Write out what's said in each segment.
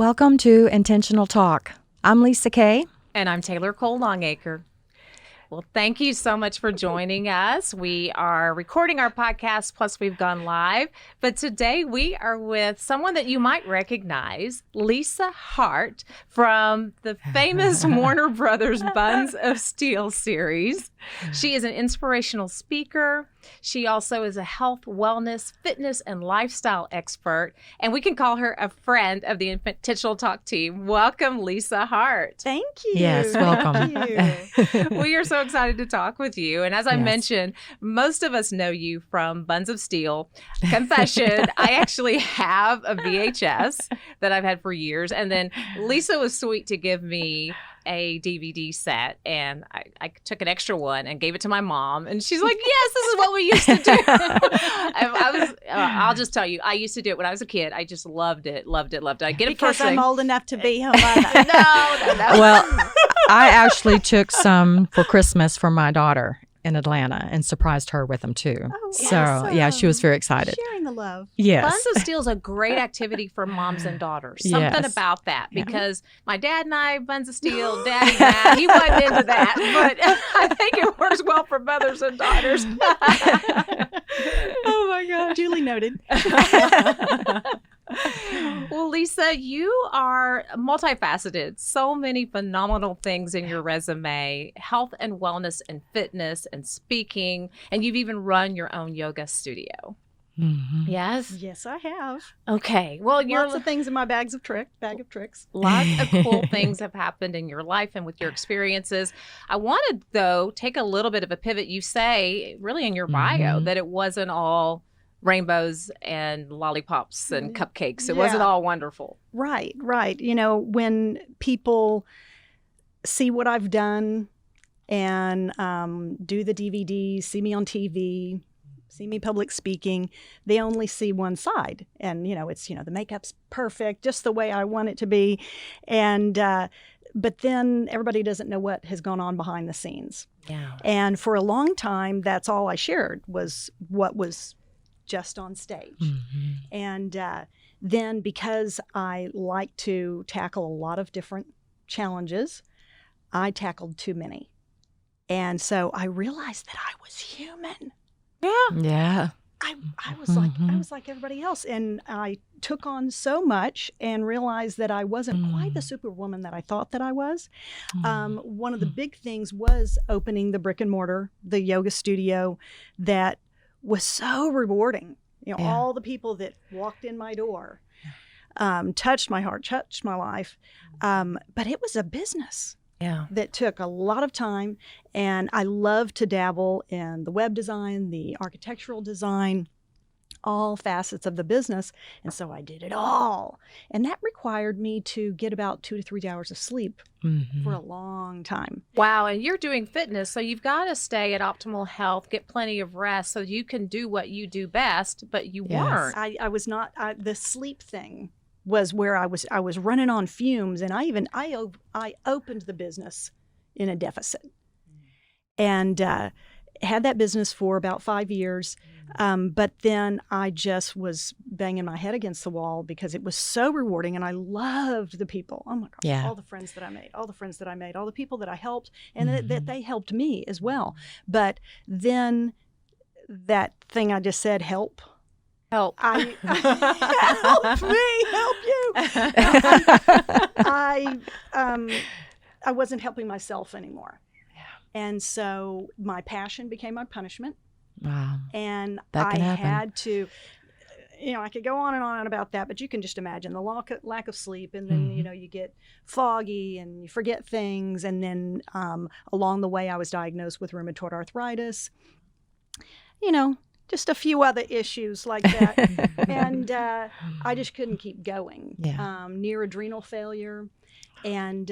Welcome to Intentional Talk. I'm LisaKay. And I'm Taylor Cole Longacre. Well, thank you so much for joining us. We are recording our podcast, plus we've gone live. But today we are with someone that you might recognize, Leisa Hart, from the famous Warner Brothers Buns of Steel series. She is an inspirational speaker. She also is a health, wellness, fitness, and lifestyle expert. And we can call her a friend of the Intentional Talk team. Welcome, Leisa Hart. Thank you. Yes, welcome. Thank you. We are so excited to talk with you. And as I Yes. mentioned, most of us know you from Buns of Steel. Confession, I actually have a VHS that I've had for years. And then Leisa was sweet to give me a DVD set, and I took an extra one and gave it to my mom, and she's like, yes, this is what we used to do. I'll just tell you, I used to do it when I was a kid. I just loved it. I get it Because first I'm thing. old enough to be her mother. No. Well, I actually took some for Christmas for my daughter in Atlanta and surprised her with them too. Oh, So, yeah, she was very excited. Sharing the love. Yes. Buns of Steel is a great activity for moms and daughters. Yes. Something about that, Yeah. because my dad and I, Buns of Steel, Daddy Matt, he wasn't into that, but I think it works well for mothers and daughters. Oh my God. Duly noted. Well, Leisa, you are multifaceted. So many phenomenal things in your resume: health and wellness and fitness and speaking, and you've even run your own yoga studio. Mhm. Yes. Yes, I have. Okay. Well, you're Lots of things in my bag of tricks. lots of cool things have happened in your life and with your experiences. I wanted, though, take a little bit of a pivot. You say, really in your bio, Mhm. that it wasn't all rainbows and lollipops and cupcakes. It Yeah. wasn't all wonderful. Right. You know, when people see what I've done and do the DVDs, see me on TV, see me public speaking, they only see one side. And, it's, the makeup's perfect, just the way I want it to be. And, but then everybody doesn't know what has gone on behind the scenes. Yeah. And for a long time, that's all I shared was what was just on stage. Mhm. And then because I like to tackle a lot of different challenges, I tackled too many. And so I realized that I was human. Yeah. Yeah. I was like everybody else, and I took on so much and realized that I wasn't quite the superwoman that I thought that I was. One of the big things was opening the brick and mortar, the yoga studio, that was so rewarding. Yeah. All the people that walked in my door touched my heart, touched my life, but it was a business. Yeah. That took a lot of time, and I love to dabble in the web design, the architectural design, all facets of the business, and so I did it all. And that required me to get about 2 to 3 hours of sleep Mhm. for a long time. Wow. And you're doing fitness, so you've got to stay at optimal health, get plenty of rest so you can do what you do best, but you Yes. weren't. I was not, the sleep thing was where I was running on fumes, and I opened the business in a deficit, and had that business for about 5 years. But then I just was banging my head against the wall because it was so rewarding, and I loved the people. Oh my God, Yeah. all the friends that I made, all the people that I helped, and that they helped me as well. But then that thing I just said, help Help. help me, help you. I wasn't helping myself anymore. And so my passion became my punishment. Wow. And That I can happen. had to, I could go on and on about that, but you can just imagine the lack of sleep. And then, you get foggy and you forget things. And then along the way, I was diagnosed with rheumatoid arthritis, just a few other issues like that. And I just couldn't keep going. Yeah. Near adrenal failure. And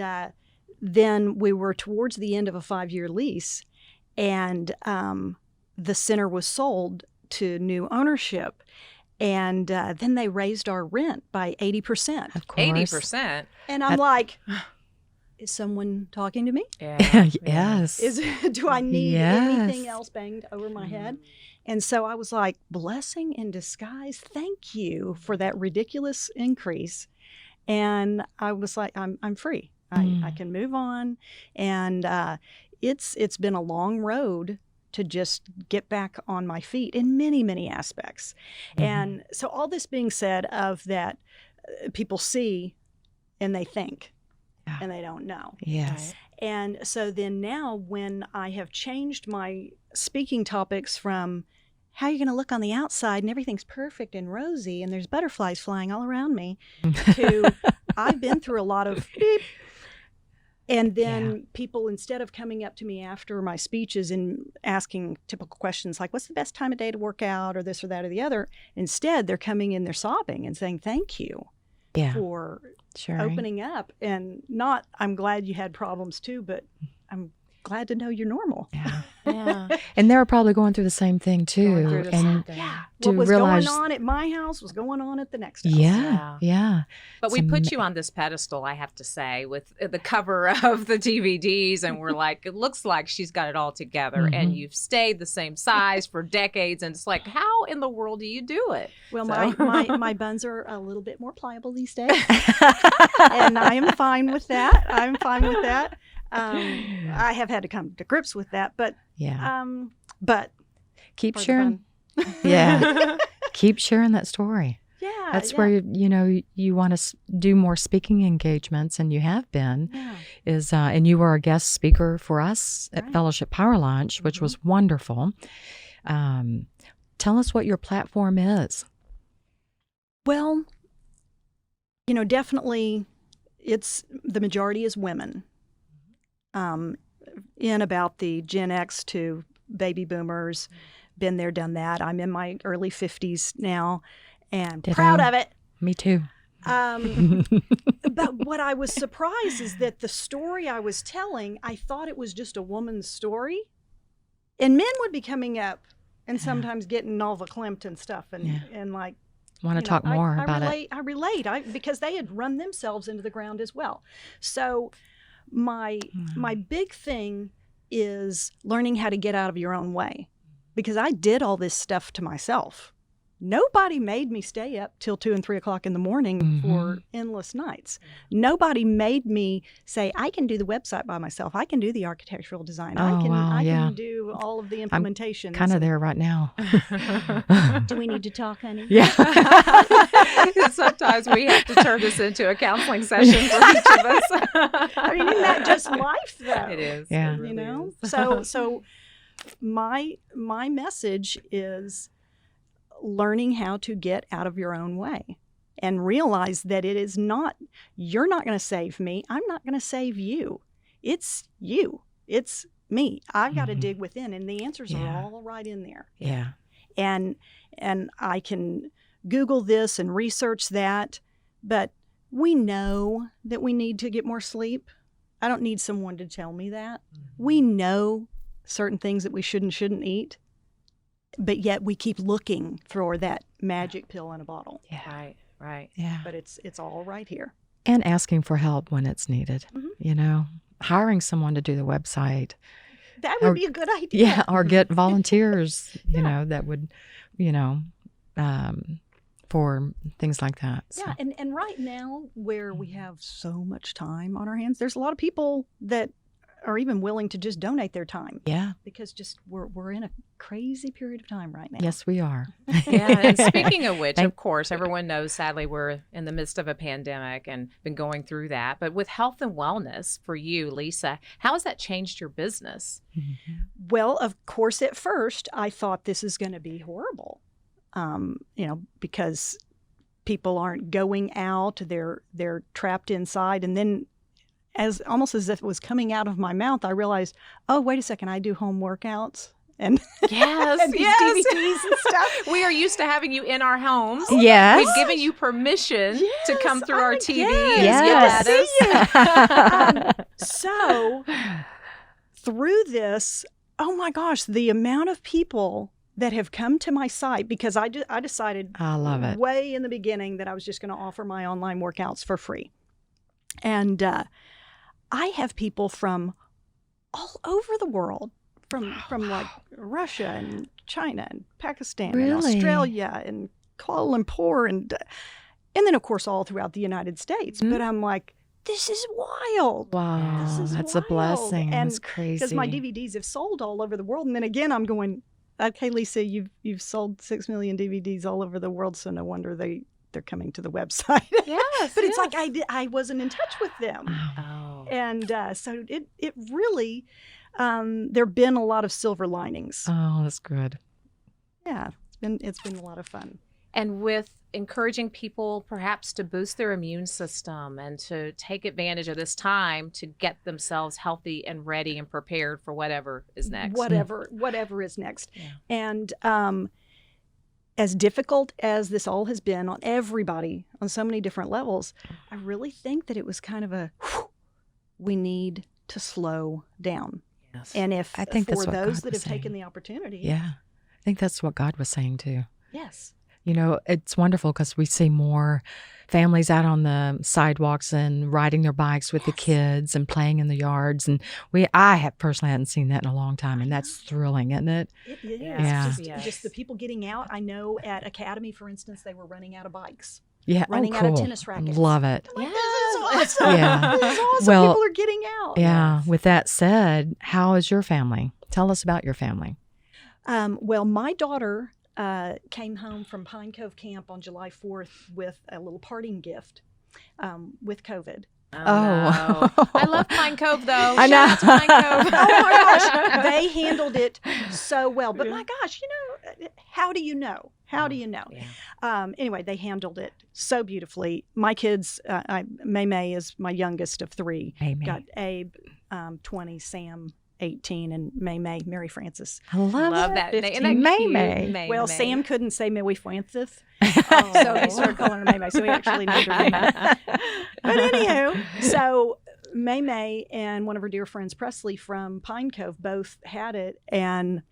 then we were towards the end of a 5-year lease, and the center was sold to new ownership. And then they raised our rent by 80%. Of course. 80%. And I'm like, is someone talking to me? Yeah. Yes. Do I need Yes. anything else banged over my head? And so I was like, blessing in disguise. Thank you for that ridiculous increase. And I was like, I'm free. I can move on. And it's been a long road to just get back on my feet in many, many aspects. And so all this being said of that, people see and they think and they don't know. Yes. And so then now when I have changed my speaking topics from how you're going to look on the outside and everything's perfect and rosy and there's butterflies flying all around me to I've been through a lot of beep. And then people, instead of coming up to me after my speeches and asking typical questions like, what's the best time of day to work out or this or that or the other, instead they're coming in, they're sobbing and saying, thank you for opening up. And not, I'm glad you had problems too, but I'm glad to know you're normal. Yeah. And they're probably going through the same thing too. What was going on at my house was going on at the next house. Yeah. But we put you on this pedestal, I have to say, with the cover of the DVDs, and we're like, it looks like she's got it all together, and you've stayed the same size for decades, and it's like, how in the world do you do it? Well, my buns are a little bit more pliable these days, and I am fine with that. I have had to come to grips with that, but but keep sharing. Keep sharing that story. That's where you want to do more speaking engagements, and you have been. And you were a guest speaker for us at Fellowship Power Lunch, which was wonderful. Tell us what your platform is. Well, definitely, the majority is women. In about the Gen X to baby boomers, been there, done that. I'm in my early 50s now and proud of it. Me too. But what I was surprised is that the story I was telling, I thought it was just a woman's story. And men would be coming up and sometimes getting all verklempt and stuff and like, want to talk more about it. I relate because they had run themselves into the ground as well. So my big thing is learning how to get out of your own way, because I did all this stuff to myself. Nobody made me stay up till 2 and 3 o'clock in the morning for endless nights. Nobody made me say, I can do the website by myself. I can do the architectural design. I can do all of the implementations. Kind of there right now. Do we need to talk, honey? Yeah. Sometimes we have to turn this into a counseling session for each of us. I mean, isn't that just life, though? It is. Yeah. It really is. So my message is learning how to get out of your own way and realize that it is not, you're not going to save me. I'm not going to save you. It's you. It's me. I've got to dig within, and the answers are all right in there. Yeah. And I can Google this and research that, but we know that we need to get more sleep. I don't need someone to tell me that. We know certain things that we shouldn't eat. But yet we keep looking for that magic pill in a bottle. Yeah. Right. Yeah. But it's all right here. And asking for help when it's needed. Hiring someone to do the website. That would be a good idea. Yeah, or get volunteers, that would, for things like that. So. Yeah, and right now where we have so much time on our hands, there's a lot of people that are even willing to just donate their time. Yeah. Because we're in a crazy period of time right now. Yes, we are. Yeah. And speaking of which, of course, everyone knows, sadly, we're in the midst of a pandemic and been going through that. But with health and wellness for you, Leisa, how has that changed your business? Well, of course, at first, I thought this is going to be horrible, because people aren't going out, they're trapped inside. And then almost as if it was coming out of my mouth, I realized, oh, wait a second, I do home workouts. And and these DVDs and stuff. We are used to having you in our homes. Yes. We've given you permission to come through our TV. So through this, oh my gosh, the amount of people that have come to my site, because I decided I love it. Way in the beginning that I was just going to offer my online workouts for free. And I have people from all over the world, from like Russia and China and Pakistan and Australia and Kuala Lumpur, And then, of course, all throughout the United States. But I'm like, this is wild. Wow. That's a blessing. And that's crazy. Because my DVDs have sold all over the world. And then again, I'm going, okay, Lisa, you've sold 6 million DVDs all over the world, so no wonder they're coming to the website. Yes. But it's like I wasn't in touch with them. Oh. And so it really, there have been a lot of silver linings. Oh, that's good. Yeah, it's been a lot of fun. And with encouraging people perhaps to boost their immune system and to take advantage of this time to get themselves healthy and ready and prepared for whatever is next. Whatever is next. Yeah. And as difficult as this all has been on everybody on so many different levels, I really think that it was kind of we need to slow down. Yes. And if I think that's for what those God that was have taken saying. the opportunity. Yeah. I think that's what God was saying too. Yes. You know, it's wonderful because we see more families out on the sidewalks and riding their bikes with the kids and playing in the yards. And I personally hadn't seen that in a long time, and that's thrilling, isn't it? It is. Yeah. Just the people getting out. I know at Academy, for instance, they were running out of bikes. Yeah, Running out of tennis rackets. Love it. I'm like, this is awesome. Yeah. This is awesome. Well, People are getting out. Yeah. Yes. With that said, how is your family? Tell us about your family. Well, my daughter came home from Pine Cove Camp on July 4th with a little parting gift with COVID. Oh, Oh. no. I love Pine Cove, though. I know. Shout out to Pine Cove. Oh my gosh, they handled it so well. But my gosh, how do you know? How do you know? Yeah. Anyway, they handled it so beautifully. My kids, May is my youngest of three. Amen. Got Abe, 20, Sam, 18, and May, Mary Frances. I love that. 15. Isn't that cute? May. May. Well, Sam couldn't say Mary Frances, Oh. so he started calling her May. So he actually named her May. But anywho, so May and one of her dear friends, Presley from Pine Cove, both had it, and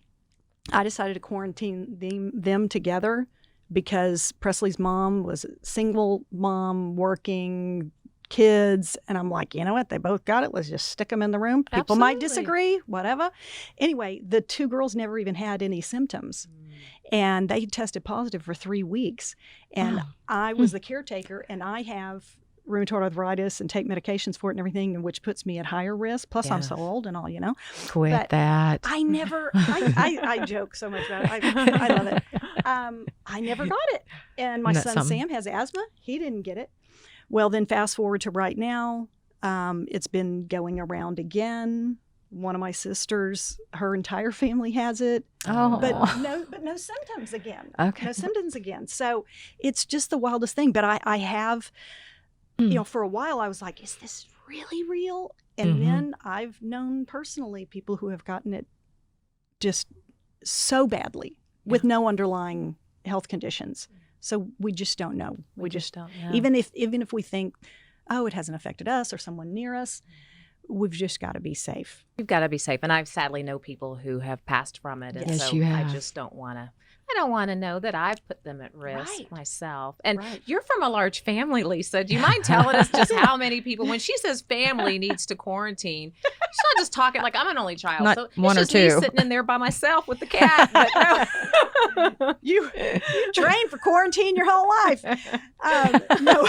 I decided to quarantine them together because Presley's mom was a single mom working, kids, and I'm like, you know what? They both got it. Let's just stick them in the room. People might Absolutely. disagree, whatever. Anyway, the two girls never even had any symptoms. And they tested positive for 3 weeks. And Wow. I was the caretaker, and I have rheumatoid arthritis and take medications for it and everything, and which puts me at higher risk. Plus, I'm so Yes. old and all, Quit But that. I never, I joke so much about it. I love it. I never got it. And my Isn't that son something? Sam has asthma. He didn't get it. Well, then fast forward to right now. It's been going around again. One of my sisters, her entire family has it, Oh. but no symptoms again. Okay. No symptoms again. So it's just the wildest thing. But I have, for a while I was like, is this really real? And Mhm. then I've known personally people who have gotten it just so badly with no underlying health conditions. So we just don't know. We just don't know. Even if we think, oh, it hasn't affected us or someone near us, we've just got to be safe. You've got to be safe. And I sadly know people who have passed from it. And Yes, so you I have. just don't want to. I don't want to know that I've put them at risk Right. myself. And Right. you're from a large family, Lisa. Do you mind telling us just how many people, when she says family needs to quarantine, she's not just talking like I'm an only child. Not so it's one or just me two. sitting in there by myself with the cat. But no. You trained for quarantine your whole life. No.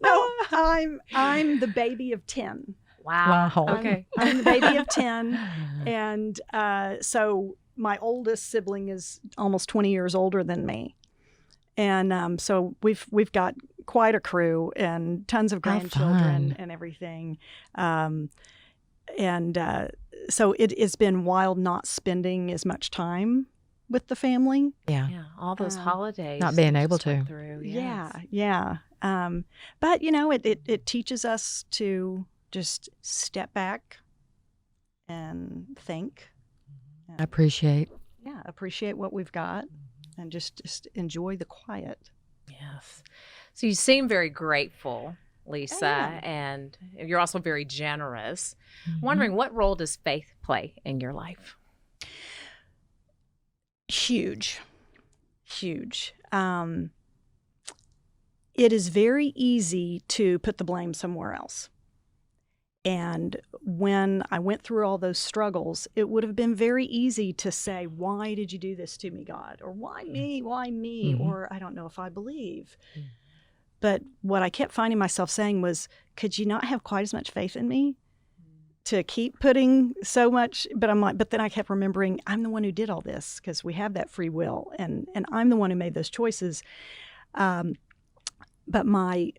No, I'm the baby of 10. Wow. Wow. Okay. I'm the baby of 10. And so my oldest sibling is almost 20 years older than me. And so we've got quite a crew and tons of How grandchildren fun. and everything. So it's been wild not spending as much time with the family. Yeah. Yeah. All those holidays. Not being that we able just went to. Through. Yeah. But, it teaches us to just step back and think. I appreciate. Yeah, appreciate what we've got and just enjoy the quiet. Yes. So you seem very grateful, Lisa, I am. and you're also very generous. Mhm. Wondering, what role does faith play in your life? Huge. It is very easy to put the blame somewhere else. And when I went through all those struggles, it would have been very easy to say, why did you do this to me, God? Or why me? Why me? Mm-hmm. Or I don't know if I believe. Mm-hmm. But what I kept finding myself saying was, could you not have quite as much faith in me to keep putting so much? But I'm like, but then I kept remembering, I'm the one who did all this, because we have that free will, and I'm the one who made those choices. But my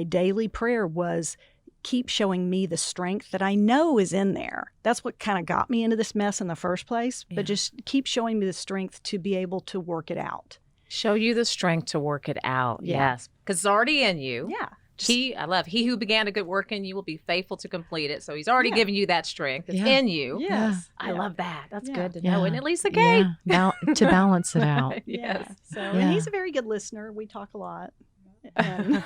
daily prayer was, keep showing me the strength that I know is in there. That's what kind of got me into this mess in the first place. Yeah. But just keep showing me the strength to be able to work it out. Show you the strength to work it out. Yeah. Yes. Because it's already in you. Yeah. He who began a good work in you will be faithful to complete it. So he's already given you that strength. It's in you. Yes. I love that. That's good to know. And at LisaKay. To balance it out. Yes. So, and he's a very good listener. We talk a lot. And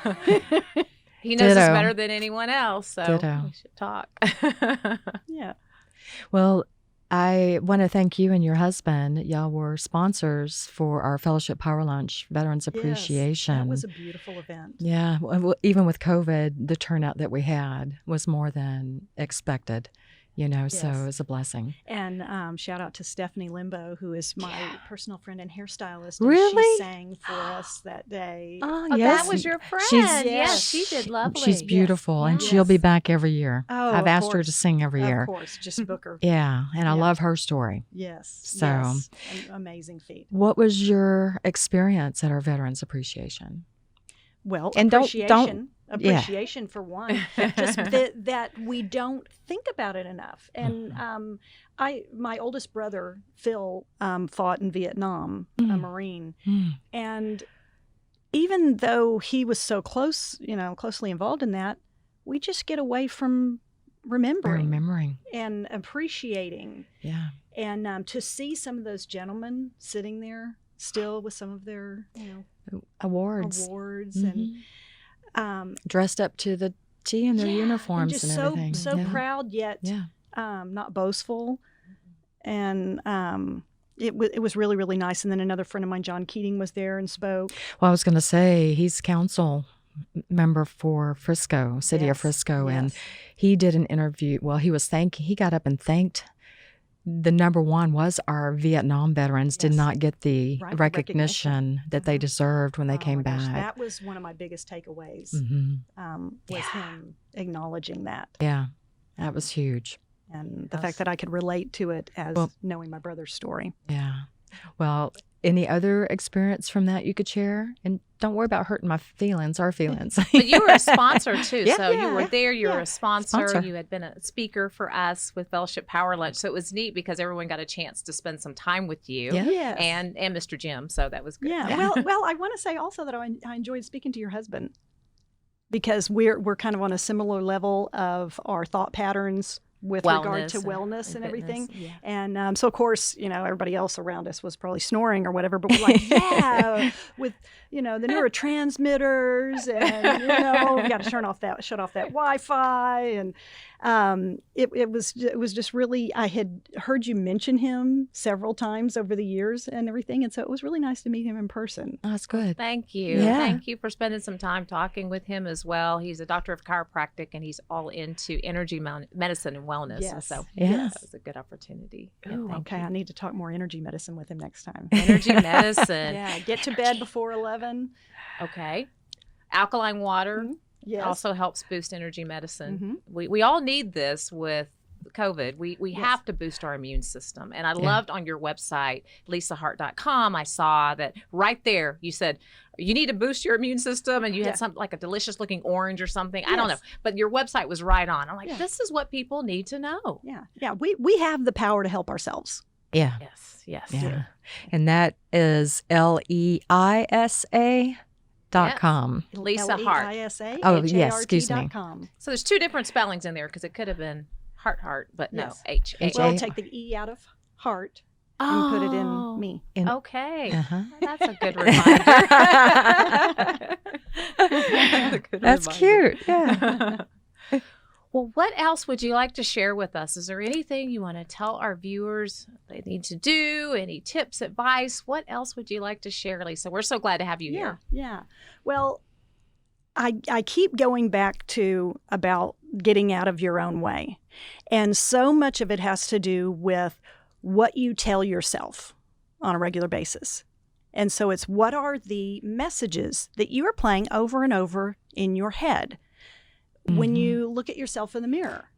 he knows us better than anyone else, so we should talk. Yeah. Well, I want to thank you and your husband. Y'all were sponsors for our Fellowship Power Lunch, Veterans Appreciation. That was a beautiful event. Yeah. Well, even with COVID, the turnout that we had was more than expected. So it was a blessing. And shout out to Stephanie Limbo, who is my personal friend and hairstylist. Really? She sang for us that day. Oh, yes. That was your friend. Yes, she did lovely. She's beautiful, and she'll be back every year. Oh, I've asked her to sing every year. Of course, just book her. Yeah, and I love her story. Yes. So, an amazing feat. What was your experience at our Veterans Appreciation? Well, and appreciation for one, just that we don't think about it enough. And my oldest brother Phil fought in Vietnam, a Marine, and even though he was so closely involved in that, we just get away from remembering and appreciating. Yeah, and to see some of those gentlemen sitting there still with some of their awards and dressed up to the T in their uniforms and, just everything. So proud yet not boastful. And it was really, really nice. And then another friend of mine, John Keating, was there and spoke. Well, I was going to say, he's council member for Frisco, City of Frisco. And he did an interview. Well, he got up and thanked. The number one was our Vietnam veterans did not get the recognition that they deserved when they came back. That was one of my biggest takeaways, was him acknowledging that. Yeah, that was huge. And the fact that I could relate to it as knowing my brother's story. Yeah. Well, any other experience from that you could share? And don't worry about hurting our feelings. But you were a sponsor too. You were there. You were a sponsor. You had been a speaker for us with Fellowship Power Lunch. So it was neat because everyone got a chance to spend some time with you and Mr. Jim. So that was good. Yeah. Well, I want to say also that I enjoyed speaking to your husband because we're kind of on a similar level of our thought patterns with regard to wellness and everything. Yeah. And so, of course, everybody else around us was probably snoring or whatever, but we're like, with, the neurotransmitters and, we got to shut off that Wi-Fi. And it was just really, I had heard you mention him several times over the years and everything. And so it was really nice to meet him in person. Oh, that's good. Thank you. Yeah. Thank you for spending some time talking with him as well. He's a doctor of chiropractic and he's all into energy medicine and wellness. Yes. And so that was a good opportunity. Ooh, okay. I need to talk more energy medicine with him next time. Energy medicine. Get to bed before 11. Okay. Alkaline water. Mm-hmm. Yes. Also helps boost energy medicine. Mm-hmm. We all need this with COVID. We have to boost our immune system. And I loved on your website, LisaHart.com, I saw that right there you said, you need to boost your immune system. And you had something like a delicious looking orange or something. I don't know. But your website was right on. I'm like, this is what people need to know. Yeah. Yeah. We have the power to help ourselves. Yeah. Yes. Yes. Yeah. And that is LEISA.com. Leisa Hart. LEISA. Oh, yes, excuse me. So there's two different spellings in there because it could have been heart, but no, H. Well, take the E out of heart and put it in me. Okay. Uh-huh. Well, that's a good reminder. That's cute. Yeah. Well, what else would you like to share with us? Is there anything you want to tell our viewers they need to do? Any tips, advice? What else would you like to share, Leisa? We're so glad to have you here. Yeah. Well, I keep going back to about getting out of your own way. And so much of it has to do with what you tell yourself on a regular basis. And so it's what are the messages that you are playing over and over in your head when you look at yourself in the mirror?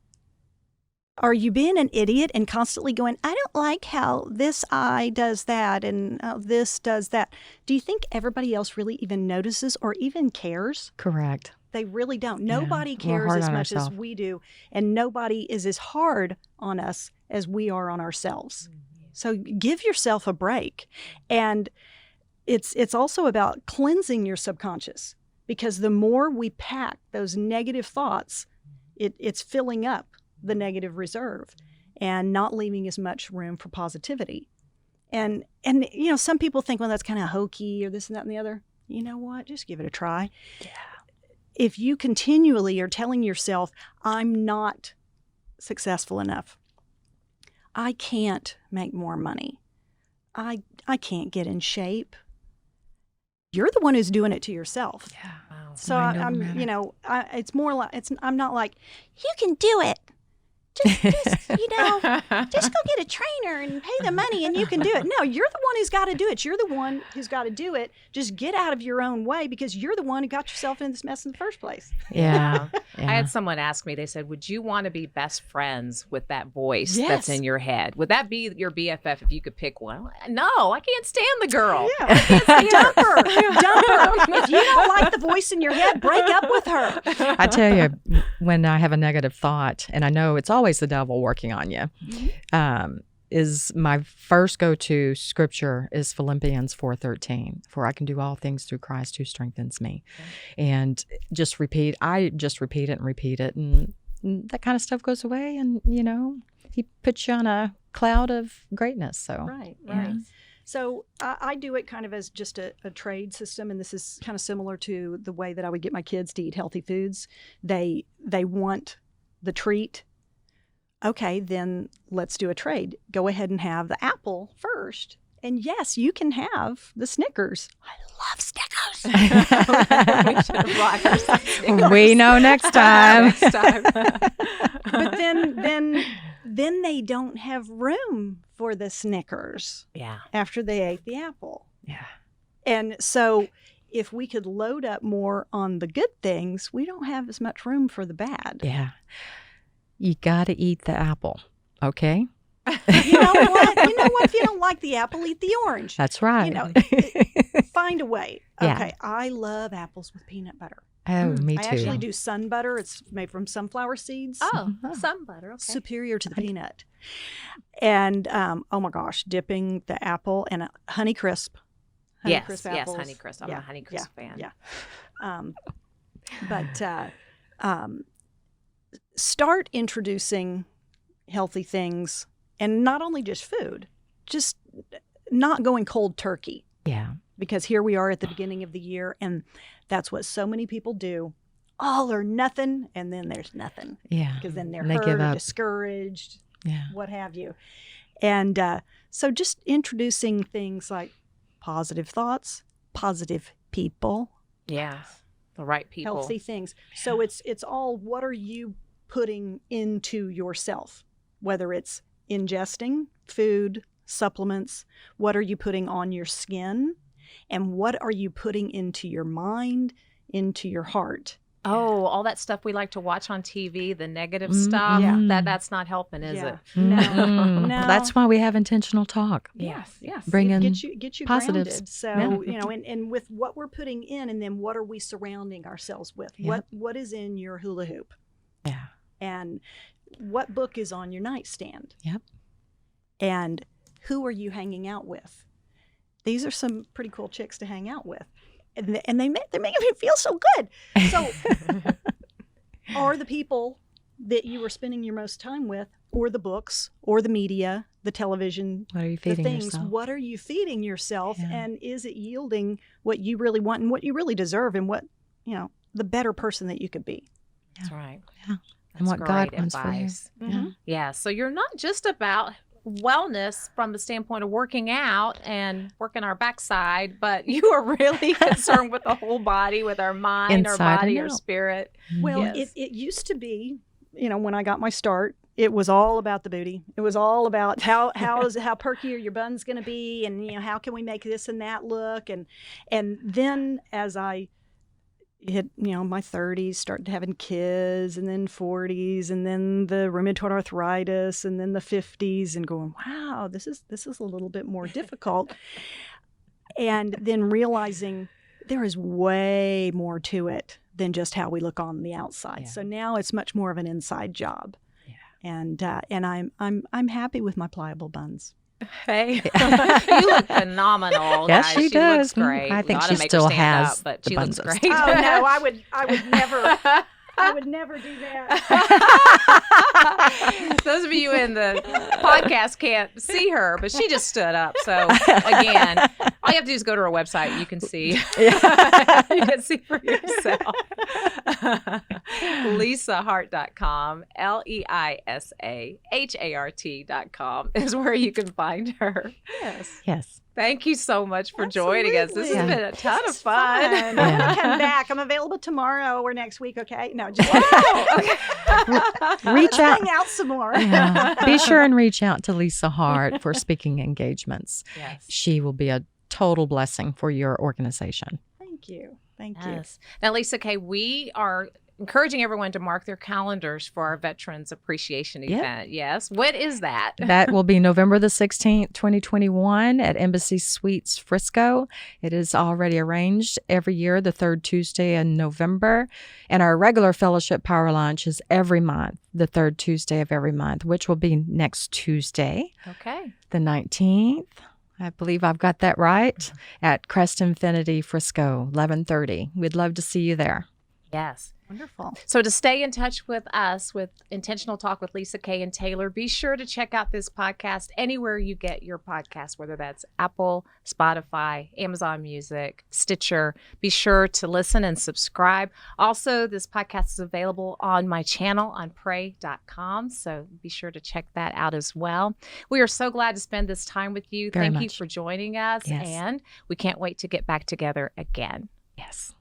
Are you being an idiot and constantly going, I don't like how this eye does that and this does that? Do you think everybody else really even notices or even cares? Correct. They really don't. Nobody cares as much as we do, and nobody is as hard on us as we are on ourselves. So give yourself a break. And it's also about cleansing your subconscious, because the more we pack those negative thoughts, it's filling up the negative reserve and not leaving as much room for positivity. And you know, some people think, well, that's kind of hokey or this and that and the other. You know what? Just give it a try. Yeah. If you continually are telling yourself, I'm not successful enough, I can't make more money, I can't get in shape, you're the one who's doing it to yourself. Yeah. Wow. So I'm, you know, it's more like, I'm not like, you can do it. Just you know, just go get a trainer and pay the money and you can do it. No, you're the one who's got to do it. You're the one who's got to do it. Just get out of your own way, because you're the one who got yourself in this mess in the first place. Yeah. I had someone ask me, they said, would you want to be best friends with that voice that's in your head? Would that be your BFF if you could pick one? No, I can't stand the girl. Yeah. I can't stand dump her. Dump her. If you don't like the voice in your head, break up with her. I tell you, when I have a negative thought, and I know it's always the devil working on you, is my first go-to scripture is Philippians 4:13, for I can do all things through Christ who strengthens me. And I just repeat it, and that kind of stuff goes away, and you know, he puts you on a cloud of greatness. So right. Yeah. So I do it kind of as just a trade system, and this is kind of similar to the way that I would get my kids to eat healthy foods. They want the treat. Okay, then let's do a trade. Go ahead and have the apple first. And yes, you can have the Snickers. I love Snickers. We should have brought her some Snickers. We know next time. But then they don't have room for the Snickers. Yeah. After they ate the apple. Yeah. And so if we could load up more on the good things, we don't have as much room for the bad. Yeah. You got to eat the apple, okay? You know what? If you don't like the apple, eat the orange. That's right. You know, find a way. Yeah. Okay, I love apples with peanut butter. Oh, me too. I actually do sun butter. It's made from sunflower seeds. Oh, sun butter. Okay. Superior to the peanut. And oh my gosh, dipping the apple in a Honey Crisp. Yes, Honey Crisp. I'm a Honey Crisp fan. Yeah. Start introducing healthy things, and not only just food, just not going cold turkey. Yeah. Because here we are at the beginning of the year, and that's what so many people do. All or nothing, and then there's nothing. Yeah. Because then they're hurt or discouraged, what have you. And so just introducing things like positive thoughts, positive people. Yeah, the right people. Healthy things. So it's all, what are you putting into yourself, whether it's ingesting food, supplements, what are you putting on your skin, and what are you putting into your mind, into your heart. Oh, all that stuff we like to watch on TV, the negative stuff, that's not helping, is it? No. That's why we have intentional talk. Yes. Bring in get you positives. Grounded. So, you know, and with what we're putting in, and then what are we surrounding ourselves with? Yep. What is in your hula hoop? Yeah. And what book is on your nightstand? Yep. And who are you hanging out with? These are some pretty cool chicks to hang out with. And they're making me feel so good. So are the people that you are spending your most time with, or the books, or the media, the television, what are you feeding the things, yourself? What are you feeding yourself? Yeah. And is it yielding what you really want and what you really deserve, and what, you know, the better person that you could be? That's right. Yeah. That's and what God great wants advice. for you. Mm-hmm. Yeah. So you're not just about wellness from the standpoint of working out and working our backside, but you are really concerned with the whole body, with our mind, Inside our body, and our out. spirit. Well, Yes. it used to be, when I got my start, it was all about the booty. It was all about how perky are your buns going to be, and how can we make this and that look, and then as I hit my 30s, started having kids, and then 40s, and then the rheumatoid arthritis, and then the 50s, and going, wow, this is a little bit more difficult, and then realizing there is way more to it than just how we look on the outside. Yeah. So now it's much more of an inside job. Yeah. And I'm happy with my pliable buns. Hey, you look phenomenal. Yes, guys. she She does. looks great. I think Ought to she make her still stand has up, but the she Buns looks of great. Steel. Oh no, I would never. I would never do that. Those of you in the podcast can't see her, but she just stood up. So again, all you have to do is go to her website. You can see. You can see for yourself. LisaHart.com, LeisahArt.com is where you can find her. Yes. Yes. Thank you so much for joining us. This has Absolutely. been a ton of It's fun. I'm gonna come back. I'm available tomorrow or next week. Okay. No, just Reach out. hang out some more. Yeah. Be sure and reach out to Leisa Hart for speaking engagements. Yes. She will be a total blessing for your organization. Thank you. Thank Yes. Now, LisaKay, we are encouraging everyone to mark their calendars for our Veterans Appreciation Yeah. event. Yes. What is that? That will be November the 16th, 2021 at Embassy Suites, Frisco. It is already arranged every year, the third Tuesday in November. And our regular fellowship power lunch is every month, the third Tuesday of every month, which will be next Tuesday, Okay. the 19th. I believe I've got that right, at Crest Infinity, Frisco, 11:30. We'd love to see you there. Yes. Wonderful. So to stay in touch with us with Intentional Talk with LisaKay and Taylor, be sure to check out this podcast anywhere you get your podcast, whether that's Apple, Spotify, Amazon Music, Stitcher. Be sure to listen and subscribe. Also, this podcast is available on my channel on pray.com, so be sure to check that out as well. We are so glad to spend this time with you. Very Thank you much. for joining us, Yes. and we can't wait to get back together again. Yes.